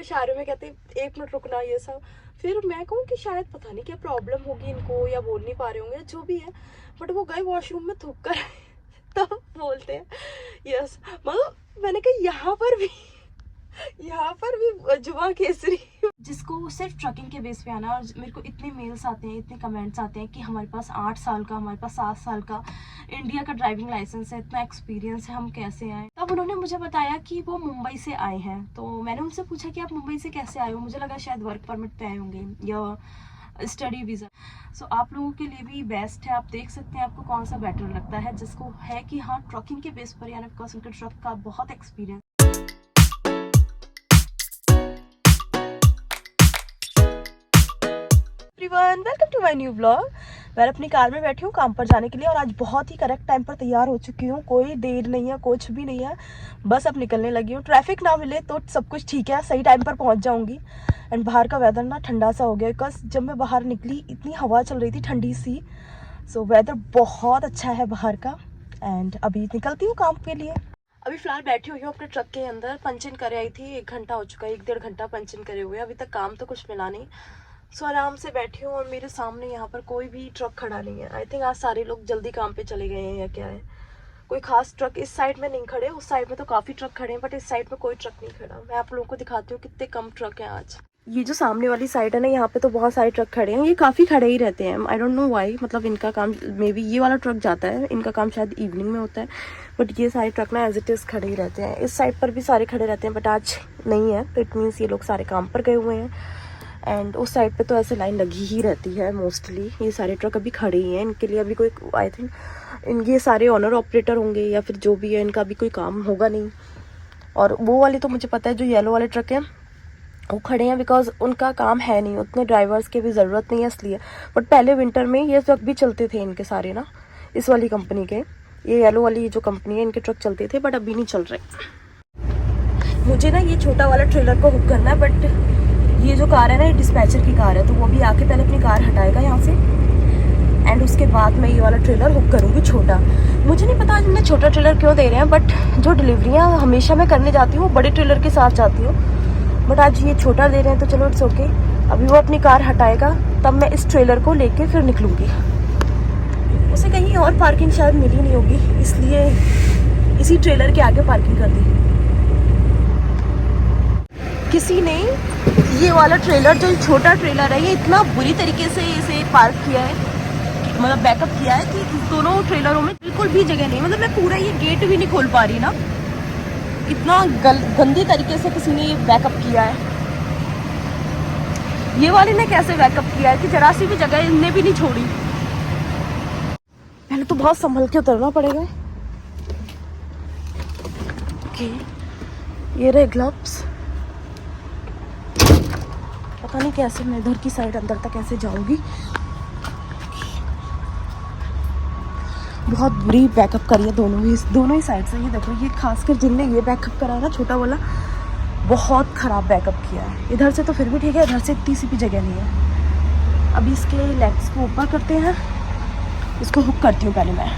इशारे में कहते 1 मिनट रुकना ये सब। फिर मैं कहूँ कि शायद पता नहीं क्या प्रॉब्लम होगी इनको या बोल नहीं पा रहे होंगे जो भी है, बट वो गए वॉशरूम में थूक कर तब बोलते हैं यस। मतलब मैंने कहा यहाँ पर भी जुआ केसरी। जिसको सिर्फ ट्रकिंग के बेस पे आना, और मेरे को इतने मेल्स आते हैं, इतने कमेंट्स आते हैं कि हमारे पास 8 साल का, हमारे पास 7 साल का इंडिया का ड्राइविंग लाइसेंस है, इतना एक्सपीरियंस है, हम कैसे आए। तब उन्होंने मुझे बताया कि वो मुंबई से आए हैं। तो मैंने उनसे पूछा कि आप मुंबई से कैसे आए हो, मुझे लगा शायद वर्क परमिट पे आए होंगे या स्टडी वीज़ा। सो आप लोगों के लिए भी बेस्ट है, आप देख सकते हैं आपको कौन सा बेटर लगता है। जिसको है कि हाँ ट्रकिंग के बेस पर यानी बिकॉज उनके ट्रक का बहुत experience. Everyone, welcome to my new blog. मैं अपनी कार में बैठी हूँ काम पर जाने के लिए, और आज बहुत ही करेक्ट टाइम पर तैयार हो चुकी हूँ। कोई देर नहीं है, कुछ भी नहीं है, बस अब निकलने लगी हूँ। ट्रैफिक ना मिले तो सब कुछ ठीक है, सही टाइम पर पहुँच जाऊँगी। एंड बाहर का वेदर ना ठंडा सा हो गया, बिकॉज जब मैं बाहर निकली इतनी हवा चल रही थी ठंडी सी। सो वेदर बहुत अच्छा है बाहर का। एंड अभी निकलती हूँ काम के लिए। अभी फिलहाल बैठी हुई हूँ अपने ट्रक के अंदर। पंच इन करे आई थी, 1 घंटा हो चुका है, 1-1.5 घंटा पंच इन करे हुए, अभी तक काम तो कुछ मिला नहीं। सो आराम से बैठी हूँ, और मेरे सामने यहाँ पर कोई भी ट्रक खड़ा नहीं है। आई थिंक आज सारे लोग जल्दी काम पे चले गए हैं या क्या है। कोई खास ट्रक इस साइड में नहीं खड़े, उस साइड में तो काफ़ी ट्रक खड़े हैं, बट इस साइड में कोई ट्रक नहीं खड़ा। मैं आप लोगों को दिखाती हूँ कितने कम ट्रक हैं आज। ये जो सामने वाली साइड है ना, यहाँ पे तो बहुत सारे ट्रक खड़े हैं। ये काफ़ी खड़े ही रहते हैं, आई डोंट नो वाई। मतलब इनका काम मे बी ये वाला ट्रक जाता है, इनका काम शायद इवनिंग में होता है, बट ये सारे ट्रक ना एज इट इज़ खड़े ही रहते हैं। इस साइड पर भी सारे खड़े रहते हैं, बट आज नहीं है, तो इट मीन्स ये लोग सारे काम पर गए हुए हैं। एंड उस साइड पे तो ऐसे लाइन लगी ही रहती है मोस्टली। ये सारे ट्रक अभी खड़े ही हैं, इनके लिए अभी कोई आई थिंक ये सारे ऑनर ऑपरेटर होंगे या फिर जो भी है, इनका अभी कोई काम होगा नहीं। और वो वाले तो मुझे पता है, जो येलो वाले ट्रक हैं वो खड़े हैं बिकॉज उनका काम है नहीं, उतने ड्राइवर्स की भी ज़रूरत नहीं है इसलिए। बट पहले विंटर में ये ट्रक भी चलते थे इनके सारे ना, इस वाली कंपनी के, ये येलो वाली जो कंपनी है इनके ट्रक चलते थे, बट अभी नहीं चल रहे। मुझे ना ये छोटा वाला ट्रेलर को हुक करना है, बट ये जो कार है ना ये डिस्पैचर की कार है, तो वो भी आके पहले अपनी कार हटाएगा यहाँ से, एंड उसके बाद मैं ये वाला ट्रेलर हुक करूँगी छोटा। मुझे नहीं पता आज मैं छोटा ट्रेलर क्यों दे रहे हैं, बट जो डिलीवरियाँ हमेशा मैं करने जाती हूँ बड़े ट्रेलर के साथ जाती हूँ, बट आज ये छोटा दे रहे हैं तो चलो इट्स ओके। अभी वो अपनी कार हटाएगा तब मैं इस ट्रेलर को लेके फिर निकलूँगी। उसे कहीं और पार्किंग शायद मिली नहीं होगी, इसलिए इसी ट्रेलर के आगे पार्किंग कर दी। किसी ने ये वाला ट्रेलर, जो छोटा ट्रेलर है, ये इतना बुरी तरीके से इसे पार्क किया है, मतलब बैकअप किया है कि दोनों ट्रेलरों में बिल्कुल भी जगह नहीं। मतलब मैं पूरा ये गेट भी नहीं खोल पा रही ना, इतना गंदी तरीके से किसी ने ये बैकअप किया है। ये वाले ने कैसे बैकअप किया है कि जरा सी भी जगह इनने भी नहीं छोड़ी। पहले तो बहुत संभल के उतरना पड़ेगा। ओके, ये रहे ग्लव्स। पता नहीं कैसे मैं इधर की साइड अंदर तक कैसे जाऊंगी। बहुत बुरी बैकअप करी है दोनों ही साइड से। ये देखो, ये खासकर जिनने ये बैकअप करा है ना छोटा वाला, बहुत ख़राब बैकअप किया है। इधर से तो फिर भी ठीक है, इधर से इतनी सी भी जगह नहीं है। अभी इसके लेग्स को ऊपर करते हैं, इसको हुक करती हूँ पहले मैं।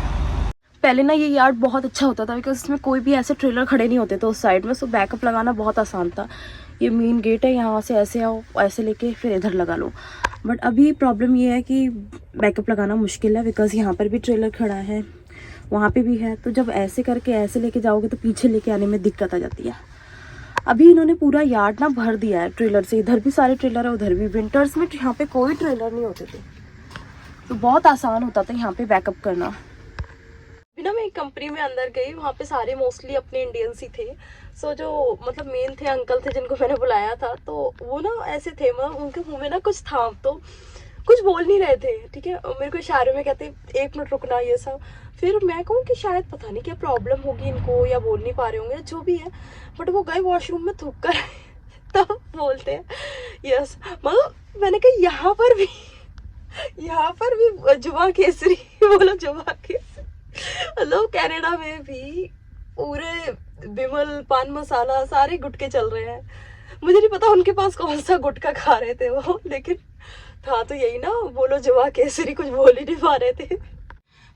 पहले ना ये यार्ड बहुत अच्छा होता था बिकॉज इसमें कोई भी ऐसे ट्रेलर खड़े नहीं होते थे उस साइड में, सो बैकअप लगाना बहुत आसान था। ये मेन गेट है, यहाँ से ऐसे आओ, ऐसे लेके फिर इधर लगा लो। बट अभी प्रॉब्लम ये है कि बैकअप लगाना मुश्किल है बिकॉज यहाँ पर भी ट्रेलर खड़ा है, वहाँ पे भी है। तो जब ऐसे करके ऐसे लेके जाओगे तो पीछे लेके आने में दिक्कत आ जाती है। अभी इन्होंने पूरा यार्ड ना भर दिया है ट्रेलर से, इधर भी सारे ट्रेलर है, उधर भी। विंटर्स में यहाँ पे कोई ट्रेलर नहीं होते थे, तो बहुत आसान होता था यहाँ पे बैकअप करना। ना मैं एक कंपनी में अंदर गई, वहाँ पे सारे मोस्टली अपने इंडियंस ही थे। सो जो मतलब मेन थे, अंकल थे जिनको मैंने बुलाया था, तो वो ना ऐसे थे, मतलब उनके मुंह में ना कुछ था, तो कुछ बोल नहीं रहे थे, ठीक है। मेरे को इशारे में कहते 1 मिनट रुकना ये सब। फिर मैं कहूँ कि शायद पता नहीं क्या प्रॉब्लम होगी इनको या बोल नहीं पा रहे होंगे जो भी है, बट वो गए वॉशरूम में थूक कर तब बोलते हैं यस। मतलब मैंने कहा यहाँ पर भी जुआ केसरी बोलो, जुआ केसरी। हेलो, कनाडा में भी पूरे बिमल पान मसाला सारे गुटके चल रहे हैं। मुझे नहीं पता उनके पास कौन सा गुटखा खा रहे थे वो, लेकिन था तो यही ना, बोलो जुआ केसरी, कुछ बोल ही नहीं पा रहे थे।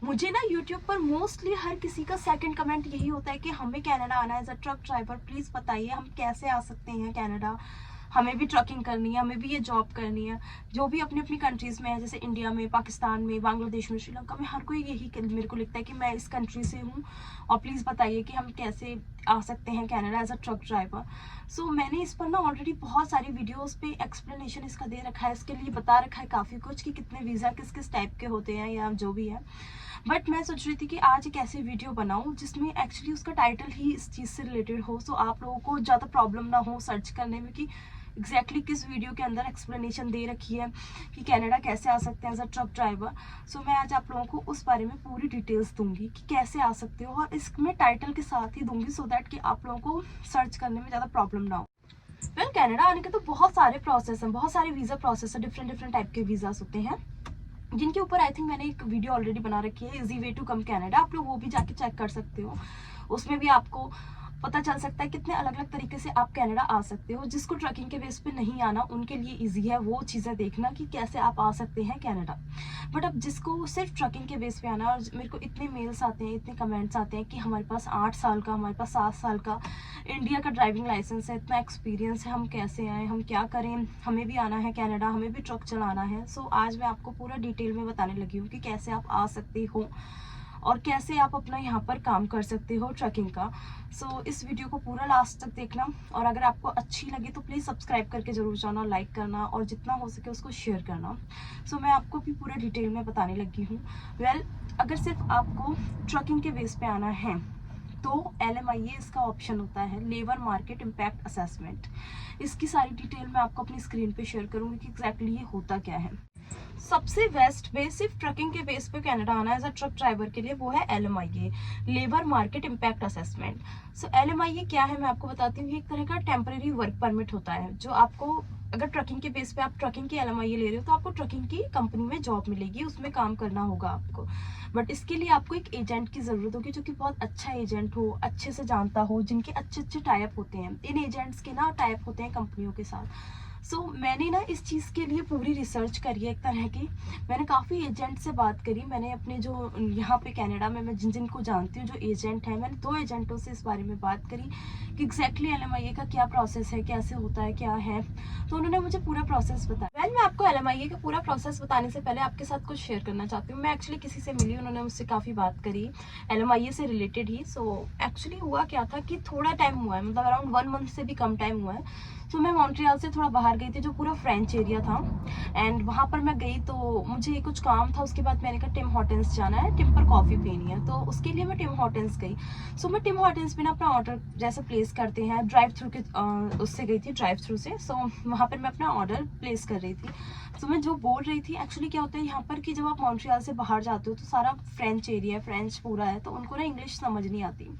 मुझे ना YouTube पर मोस्टली हर किसी का सेकंड कमेंट यही होता है कि हमें कनाडा आना है as a truck driver, please बताइए हम कैसे आ सकते हैं कनाडा, हमें भी ट्रकिंग करनी है, हमें भी ये जॉब करनी है। जो भी अपनी अपनी कंट्रीज़ में है, जैसे इंडिया में, पाकिस्तान में, बांग्लादेश में, श्रीलंका में, हर कोई यही मेरे को लगता है कि मैं इस कंट्री से हूँ और प्लीज़ बताइए कि हम कैसे आ सकते हैं Canada as a truck driver. So मैंने इस पर ना ऑलरेडी बहुत सारी वीडियोस पे एक्सप्लेनेशन इसका दे रखा है, इसके लिए बता रखा है काफ़ी कुछ कि कितने वीज़ा किस किस टाइप के होते हैं या जो भी है। बट मैं सोच रही थी कि आज एक ऐसी वीडियो बनाऊं जिसमें एक्चुअली उसका टाइटल ही इस चीज़ से रिलेटेड हो, सो आप लोगों को ज़्यादा प्रॉब्लम ना हो सर्च करने में कि एग्जैक्टली किस वीडियो के अंदर एक्सप्लेनेशन दे रखी है कि कनाडा कैसे आ सकते हैं एज अ ट्रक ड्राइवर। सो मैं आज आप लोगों को उस बारे में पूरी डिटेल्स दूंगी कि कैसे आ सकते हो, और इसमें टाइटल के साथ ही दूंगी सो दैट कि आप लोगों को सर्च करने में ज़्यादा प्रॉब्लम ना हो। वेल, कनाडा आने के तो बहुत सारे प्रोसेस हैं, बहुत सारे वीज़ा प्रोसेस है, डिफरेंट डिफरेंट टाइप के वीज़ास होते हैं जिनके ऊपर आई थिंक मैंने एक वीडियो ऑलरेडी बना रखी है, easy way to come Canada. आप लोग वो भी जाके चेक कर सकते हो, उसमें भी आपको पता चल सकता है कितने अलग अलग तरीके से आप कनाडा आ सकते हो। जिसको ट्रकिंग के बेस पे नहीं आना उनके लिए इजी है वो चीज़ें देखना कि कैसे आप आ सकते हैं कनाडा। बट अब जिसको सिर्फ ट्रकिंग के बेस पे आना, और मेरे को इतने मेल्स आते हैं, इतने कमेंट्स आते हैं कि हमारे पास 8 साल का, हमारे पास 7 साल का इंडिया का ड्राइविंग लाइसेंस है, इतना एक्सपीरियंस है, हम कैसे आए, हम क्या करें, हमें भी आना है कनाडा, हमें भी ट्रक चलाना है। सो आज मैं आपको पूरा डिटेल में बताने लगी हूँ कि कैसे आप आ सकते हो और कैसे आप अपना यहाँ पर काम कर सकते हो ट्रकिंग का। सो इस वीडियो को पूरा लास्ट तक देखना, और अगर आपको अच्छी लगे तो प्लीज़ सब्सक्राइब करके ज़रूर जाना, लाइक करना और जितना हो सके उसको शेयर करना। सो मैं आपको भी पूरा डिटेल में बताने लगी हूँ। वेल, अगर सिर्फ आपको ट्रकिंग के बेस पे आना है तो LMIA इसका ऑप्शन होता है, लेबर मार्केट इम्पैक्ट असेसमेंट। इसकी सारी डिटेल मैं आपको अपनी स्क्रीन पे शेयर करूँगी कि एग्जैक्टली ये होता क्या है। सबसे बेस्ट वे सिर्फ ट्रकिंग के बेस पे कनाडा आना एज अ ट्रक ड्राइवर के लिए वो है LMIA, labour market impact assessment. So LMIA क्या है मैं आपको बताती हूँ। एक तरह का टेम्परेरी वर्क परमिट होता है जो आपको, अगर ट्रकिंग के बेस पे आप ट्रकिंग की LMIA ले रहे हो तो आपको ट्रकिंग की कंपनी में जॉब मिलेगी, उसमें काम करना होगा आपको। बट इसके लिए आपको एक एजेंट की ज़रूरत होगी जो कि बहुत अच्छा एजेंट हो, अच्छे से जानता हो, जिनके अच्छे अच्छे टाइप होते हैं। इन एजेंट्स के ना टाइप होते हैं कंपनियों के साथ। सो मैंने ना इस चीज़ के लिए पूरी रिसर्च करी है एक तरह की। मैंने काफ़ी एजेंट से बात करी, मैंने अपने जो यहाँ पे कनाडा में मैं जिनको जानती हूँ जो एजेंट है, मैंने 2 एजेंटों से इस बारे में बात करी कि एग्जैक्टली LMIA का क्या प्रोसेस है, कैसे होता है, क्या है। तो उन्होंने मुझे पूरा प्रोसेस बताया। मैं आपको LMIA का पूरा प्रोसेस बताने से पहले आपके साथ कुछ शेयर करना चाहती हूँ। मैं एक्चुअली किसी से मिली, उन्होंने मुझसे काफ़ी बात करी LMIA से रिलेटेड ही। सो एक्चुअली हुआ क्या था कि थोड़ा टाइम हुआ है, मतलब अराउंड 1 मंथ से भी कम टाइम हुआ है। तो मैं मॉन्ट्रियल से थोड़ा बाहर गई थी जो पूरा फ्रेंच एरिया था, एंड वहाँ पर मैं गई तो मुझे कुछ काम था। उसके बाद मैंने कहा टिम हॉर्टन्स जाना है, टिम पर कॉफ़ी पीनी है, तो उसके लिए मैं टिम हॉर्टन्स गई। सो मैं टिम हॉर्टन्स में ना अपना ऑर्डर जैसे प्लेस करते हैं ड्राइव थ्रू के उससे गई थी, ड्राइव थ्रू से। सो वहाँ पर मैं अपना ऑर्डर प्लेस कर रही थी। सो मैं जो बोल रही थी एक्चुअली क्या होता है यहाँ पर कि जब आप मॉन्ट्रियल से बाहर जाते हो तो सारा फ्रेंच एरिया है, फ्रेंच पूरा है, तो उनको ना इंग्लिश समझ नहीं आती।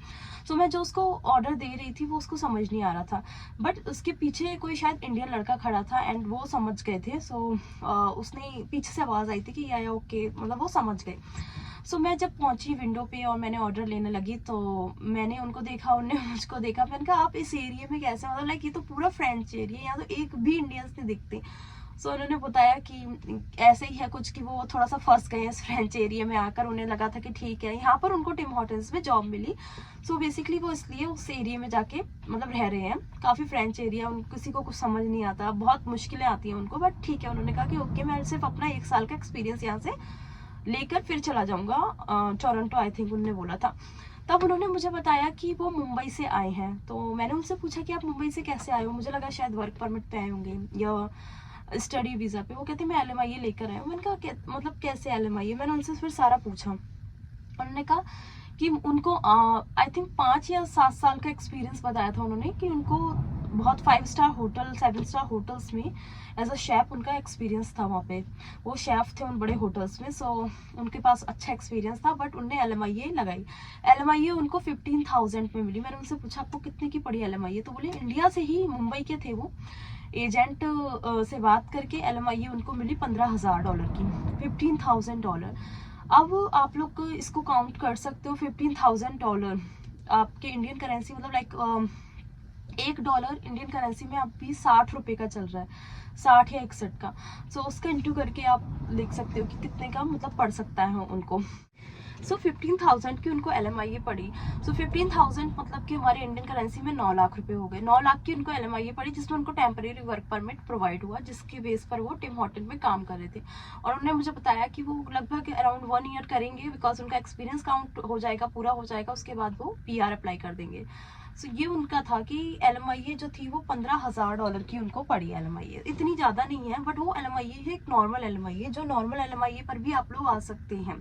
सो मैं जो उसको ऑर्डर दे रही थी वो उसको समझ नहीं आ रहा था, बट उसके पीछे कोई शायद इंडियन लड़का खड़ा था एंड वो समझ गए थे। सो उसने पीछे से आवाज़ आई थी कि या ओके, मतलब वो समझ गए। सो मैं जब पहुंची विंडो पे और मैंने ऑर्डर लेने लगी तो मैंने उनको देखा, उन्होंने मुझको देखा। मैंने कहा आप इस एरिया में कैसे, मतलब लाइक ये तो पूरा फ्रेंच एरिया है, यहाँ तो एक भी इंडियंस नहीं दिखते। सो उन्होंने बताया कि ऐसे ही है कुछ कि वो थोड़ा सा फंस गए इस फ्रेंच एरिया में आकर। उन्हें लगा था कि ठीक है, यहाँ पर उनको टिम हॉर्टन्स में जॉब मिली। सो बेसिकली वो इसलिए उस एरिया में जाके मतलब रह रहे हैं। काफ़ी फ्रेंच एरिया, उन किसी को कुछ समझ नहीं आता, बहुत मुश्किलें आती हैं उनको, बट ठीक है। उन्होंने कहा कि ओके, मैं सिर्फ अपना 1 साल का एक्सपीरियंस यहाँ से लेकर फिर चला जाऊँगा टोरंटो, आई थिंक उन्होंने बोला था। तब उन्होंने मुझे बताया कि वो मुंबई से आए हैं। तो मैंने उनसे पूछा कि आप मुंबई से कैसे आए हो, मुझे लगा शायद वर्क परमिट पे आए होंगे या स्टडी वीज़ा पे। वो कहते मैं LMIA लेकर आया हूँ। मैंने कहा मतलब कैसे LMIA? मैंने उनसे फिर सारा पूछा। उन्होंने कहा कि उनको आई थिंक 5 या 7 साल का एक्सपीरियंस बताया था उन्होंने, कि उनको बहुत 5 स्टार होटल, 7 स्टार होटल्स में एज अ शेफ़ उनका एक्सपीरियंस था। वहाँ पे वो शेफ़ थे उन बड़े होटल्स में। सो उनके पास अच्छा एक्सपीरियंस था, बट उनने LMIA लगाई। LMIA उनको 15,000 में मिली। मैंने उनसे पूछा आपको कितने की पड़ी LMIA? तो बोले इंडिया से ही, मुंबई के थे वो, एजेंट से बात करके LMIA उनको मिली $15,000 की, $15,000। अब आप लोग इसको काउंट कर सकते हो, $15,000 आपके इंडियन करेंसी, मतलब लाइक $1 इंडियन करेंसी में अभी 60 रुपये का चल रहा है, 60 या 61 का। सो उसका इंटू करके आप देख सकते हो कि कितने का मतलब पड़ सकता है उनको। सो 15,000 की उनको LMIA पड़ी। सो 15,000 मतलब कि हमारे इंडियन करेंसी में 9 लाख रुपए हो गए। 9 लाख की उनको LMIA पड़ी, जिसमें उनको टेम्परेरी वर्क परमिट प्रोवाइड हुआ, जिसके बेस पर वो टिम हॉर्टन में काम कर रहे थे। और उन्होंने मुझे बताया कि वो लगभग अराउंड 1 ईयर करेंगे, बिकॉज उनका एक्सपीरियंस काउंट हो जाएगा, पूरा हो जाएगा, उसके बाद वो PR अप्लाई कर देंगे। सो ये उनका था कि LMIA जो थी वो $15,000 की उनको पड़ी। LMIA इतनी ज़्यादा नहीं है, बट वो LMIA है एक नॉर्मल LMIA, जो नॉर्मल LMIA पर भी आप लोग आ सकते हैं।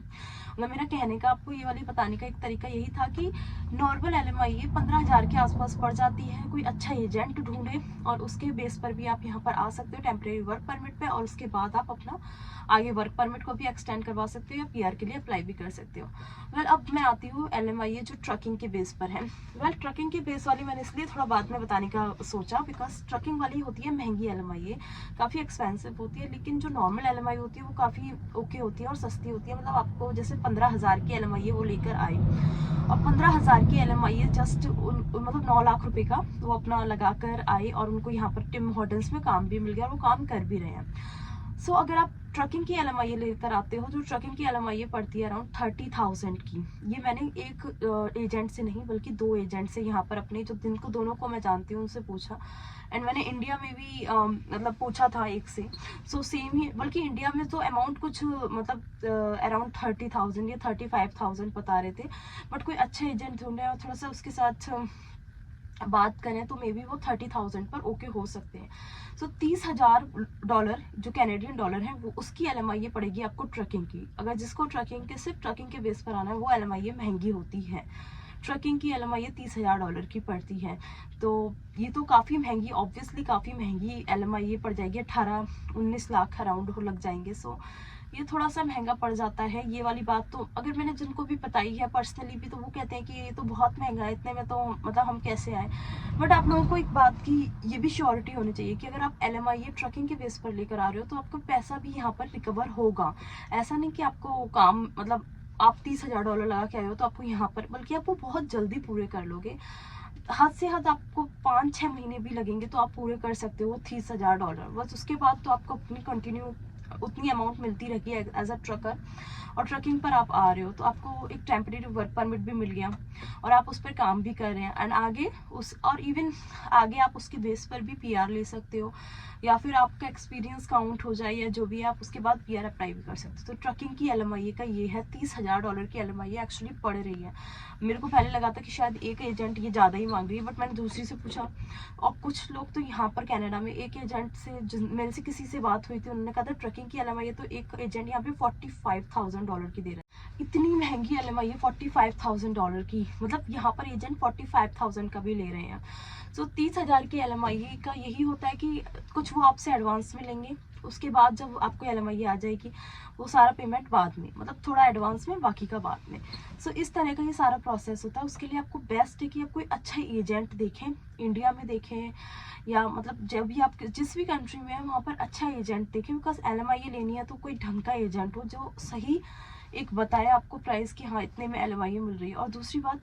मतलब मेरा कहने का, आपको ये वाली बताने का एक तरीका यही था कि नॉर्मल LMIA 15,000 के आसपास पड़ जाती है। कोई अच्छा एजेंट ढूंढे और उसके बेस पर भी आप यहाँ पर आ सकते हो टेम्परेरी वर्क परमिट पे, और उसके बाद आप अपना आगे वर्क परमिट को भी एक्सटेंड करवा सकते हो या PR के लिए अप्लाई भी कर सकते हो। वेल, अब मैं आती हूँ LMIA जो ट्रकिंग के बेस पर है। वेल, ट्रकिंग के बेस वाली मैंने इसलिए थोड़ा बाद में बताने का सोचा, बिकॉज ट्रकिंग वाली होती है महंगी LMIA, काफ़ी एक्सपेंसिव होती है, लेकिन जो नॉर्मल LMIA होती है वो काफ़ी ओके होती है और सस्ती होती है। मतलब आपको जैसे 15,000 की LMIA वो लेकर आए, और 15,000 की LMIA जस्ट मतलब 9 लाख रुपए का वो अपना लगा कर आए, और उनको यहाँ पर टिम हॉर्टन्स में काम भी मिल गया और वो काम कर भी रहे हैं। सो अगर आप ट्रकिंग की LMIA लेकर आते हो, जो ट्रकिंग की LMIA पड़ती है अराउंड 30,000 की। ये मैंने एक एजेंट से नहीं बल्कि 2 एजेंट से यहाँ पर अपने जो जिनको दोनों को मैं जानती हूँ उनसे पूछा, एंड मैंने इंडिया में भी मतलब पूछा था एक से। सो सेम ही, बल्कि इंडिया में तो अमाउंट कुछ मतलब अराउंड 30,000 या 35,000 बता रहे थे, बट कोई अच्छे एजेंट ढूंढे और थोड़ा सा उसके साथ बात करें तो मे बी वो 30,000 पर ओके हो सकते हैं। सो $30,000 जो कैनेडियन डॉलर है वो उसकी LMIA पड़ेगी आपको ट्रकिंग की। अगर जिसको ट्रकिंग के सिर्फ ट्रकिंग के बेस पर आना है वो LMIA महंगी होती है। ट्रकिंग की LMIA $30,000 की पड़ती है। तो ये तो काफ़ी महंगी, ऑब्वियसली काफ़ी महंगी LMIA पड़ जाएगी, 18-19 लाख अराउंड लग जाएंगे। सो ये थोड़ा सा महंगा पड़ जाता है। ये वाली बात तो अगर मैंने जिनको भी बताई है पर्सनली भी, तो वो कहते हैं कि ये तो बहुत महंगा है, इतने में तो मतलब हम कैसे आए। बट आप लोगों को एक बात की ये भी श्योरिटी होनी चाहिए कि अगर आप LMIA ट्रकिंग के बेस पर लेकर आ रहे हो तो आपका पैसा भी यहाँ पर रिकवर होगा। ऐसा नहीं कि आपको काम मतलब आप $30,000 लगा के आए हो तो आपको यहाँ पर, बल्कि आप वो बहुत जल्दी पूरे कर लोगे। हद से हद आपको 5-6 महीने भी लगेंगे तो आप पूरे कर सकते हो $30,000। बस उसके बाद तो आपको अपनी कंटिन्यू उतनी अमाउंट मिलती रहेगी एज अ ट्रकर। और ट्रकिंग पर आप आ रहे हो तो आपको एक टेम्परेरी वर्क परमिट भी मिल गया और आप उस पर काम भी कर रहे हैं, एंड आगे उस और इवन आगे आप उसके बेस पर भी PR ले सकते हो, या फिर आपका एक्सपीरियंस काउंट हो जाए या जो भी, आप उसके बाद PR अप्लाई भी कर सकते हो। तो ट्रकिंग की LMIA का ये है, $30,000 की LMIA एक्चुअली पड़ रही है। मेरे को पहले लगा था कि शायद एक एजेंट ये ज़्यादा ही मांग रही है, बट मैंने दूसरी से पूछा, और कुछ लोग तो यहाँ पर कनाडा में एक एजेंट से मेरे से किसी से बात हुई थी, उन्होंने कहा था ट्रकिंग की LMIA तो एक एजेंट यहाँ पे $45,000 की दे रहा है। इतनी महंगी LMIA $45,000 की, मतलब यहाँ पर एजेंट 45,000 का भी ले रहे हैं। सो 30,000 की LMIA का यही होता है कि कुछ वो आपसे एडवांस में लेंगे, उसके बाद जब आपको LMIA आ जाएगी वो सारा पेमेंट बाद में, मतलब थोड़ा एडवांस में बाकी का बाद में। सो इस तरह का ये सारा प्रोसेस होता है। उसके लिए आपको बेस्ट है कि आप कोई अच्छा एजेंट देखें, इंडिया में देखें या मतलब जब भी आप जिस भी कंट्री में है वहाँ पर अच्छा एजेंट देखें, बिकॉज LMIA लेनी है तो कोई ढंग का एजेंट हो जो सही एक बताए आपको प्राइस कि हाँ इतने में LMIA मिल रही है। और दूसरी बात,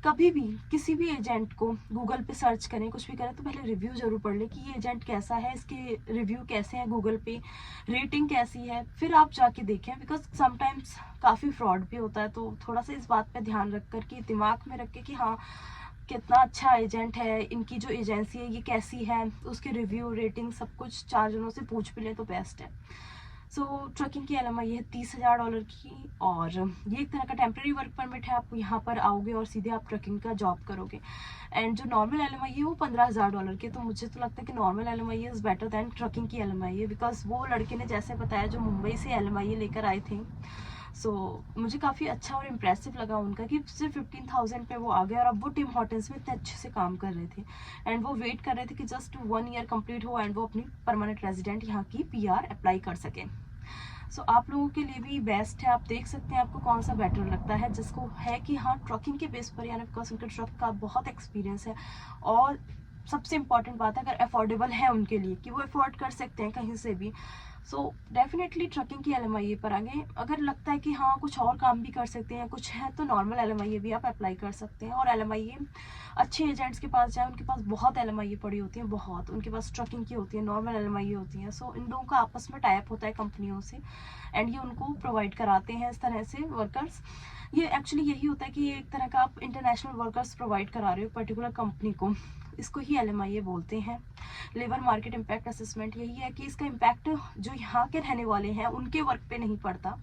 कभी भी किसी भी एजेंट को गूगल पे सर्च करें, कुछ भी करें तो पहले रिव्यू जरूर पढ़ लें कि ये एजेंट कैसा है, इसके रिव्यू कैसे हैं गूगल पे, रेटिंग कैसी है, फिर आप जाके देखें, बिकॉज समटाइम्स काफ़ी फ्रॉड भी होता है। तो थोड़ा सा इस बात पर ध्यान रख कर कि दिमाग में रख के कि हाँ कितना अच्छा एजेंट है, इनकी जो एजेंसी है ये कैसी है, उसके रिव्यू रेटिंग सब कुछ 4 जनों से पूछ भी लें तो बेस्ट है। सो ट्रकिंग की LMIA है $30,000 की, और ये एक तरह का टेम्प्रेरी वर्क परमिट है। आप यहाँ पर आओगे और सीधे आप ट्रकिंग का जॉब करोगे। एंड जो नॉर्मल LMIA है वो $15,000 की, तो मुझे तो लगता है कि normal LMIA is better than trucking की LMIA, बिकॉज वो लड़के ने जैसे बताया जो मुंबई से LMIA लेकर आए थे, सो मुझे काफ़ी अच्छा और इम्प्रेसिव लगा उनका कि सिर्फ 15,000 पे वो आ गए और अब वो टिम हॉर्टन्स में इतने अच्छे से काम कर रहे थे, एंड वो वेट कर रहे थे कि जस्ट 1 ईयर कंप्लीट हो एंड वो अपनी परमानेंट रेजिडेंट यहाँ की PR अप्लाई कर सकें। सो आप लोगों के लिए भी बेस्ट है, आप देख सकते हैं आपको कौन सा बेटर लगता है, जिसको है कि हाँ ट्रकिंग के बेस पर, यानी बिकॉज उनका ट्रक का बहुत एक्सपीरियंस है और सबसे इम्पॉर्टेंट बात है, अगर अफोर्डेबल है उनके लिए कि वो अफोर्ड कर सकते हैं कहीं से भी, सो डेफिनेटली ट्रकिंग की LMIA पर आगे। अगर लगता है कि हाँ कुछ और काम भी कर सकते हैं, कुछ है, तो नॉर्मल LMIA भी आप अप्लाई कर सकते हैं। और LMIA अच्छे एजेंट्स के पास जाए, उनके पास बहुत LMIA पड़ी होती है, बहुत, उनके पास ट्रकिंग की होती है, नॉर्मल LMIA होती है। सो इन लोगों का आपस में टाइप होता है कंपनियों से, एंड ये उनको प्रोवाइड कराते हैं इस तरह से वर्कर्स। ये एक्चुअली यही होता है कि एक तरह का आप इंटरनेशनल वर्कर्स प्रोवाइड करा रहे हो पर्टिकुलर कंपनी को, इसको ही LMIA बोलते हैं। लेबर मार्केट इम्पैक्ट असेसमेंट यही है कि इसका इम्पैक्ट जो यहाँ के रहने वाले हैं उनके वर्क पे नहीं पड़ता।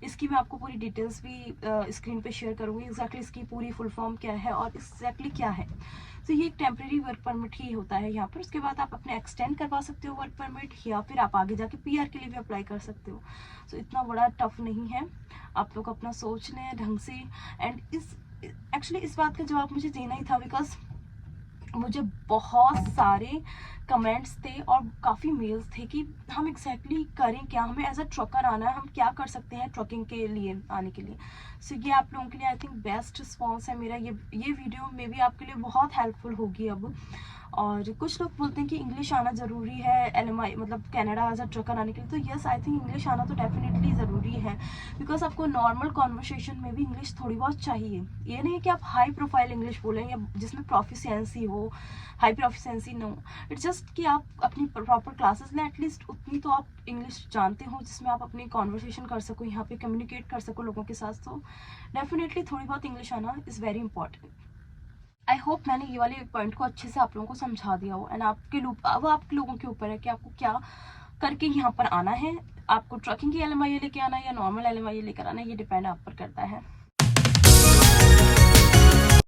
इसकी मैं आपको पूरी डिटेल्स भी स्क्रीन पे शेयर करूँगी, एग्जैक्टली इसकी पूरी फुल फॉर्म क्या है और एग्जैक्टली क्या है। तो ये एक टेम्प्रेरी वर्क परमिट ही होता है यहाँ पर। उसके बाद आप अपने एक्सटेंड करवा सकते हो वर्क परमिट, या फिर आप आगे जाके PR के लिए भी अप्लाई कर सकते हो। सो इतना बड़ा टफ नहीं है, आप लोग अपना सोच लें ढंग से। एंड एक्चुअली इस बात का जवाब मुझे देना ही था, बिकॉज मुझे बहुत सारे कमेंट्स थे और काफ़ी मेल्स थे कि हम एग्जैक्टली करें क्या, हमें एज अ ट्रकर आना है, हम क्या कर सकते हैं ट्रकिंग के लिए आने के लिए। सो ये आप लोगों के लिए आई थिंक बेस्ट रिस्पॉन्स है मेरा। ये वीडियो में भी आपके लिए बहुत हेल्पफुल होगी अब। और कुछ लोग बोलते हैं कि इंग्लिश आना ज़रूरी है LMI मतलब कनाडा एज अ ट्रकर आने के लिए, तो यस आई थिंक इंग्लिश आना तो डेफिनेटली ज़रूरी है, बिकॉज आपको नॉर्मल कॉन्वर्सेशन में भी इंग्लिश थोड़ी बहुत चाहिए। ये नहीं कि आप हाई प्रोफाइल इंग्लिश बोलें या जिसमें प्रोफिशिएंसी हो, high proficiency no, it's just कि आप अपनी प्रॉपर क्लासेस लें, एटलीस्ट उतनी तो आप इंग्लिश जानते हो जिसमें आप अपनी कॉन्वर्सेशन कर सको, यहाँ पे कम्युनिकेट कर सको लोगों के साथ। तो डेफिनेटली थोड़ी बहुत इंग्लिश आना is very important. I hope मैंने ये वाले पॉइंट को अच्छे से आप लोगों को समझा दिया हो। एंड अब आप लोगों के ऊपर है कि आपको क्या करके यहाँ पर आना है, आपको ट्रकिंग की LMIA लेके आना है या नॉर्मल LMIA लेकर आना है, ये डिपेंड आप पर करता है।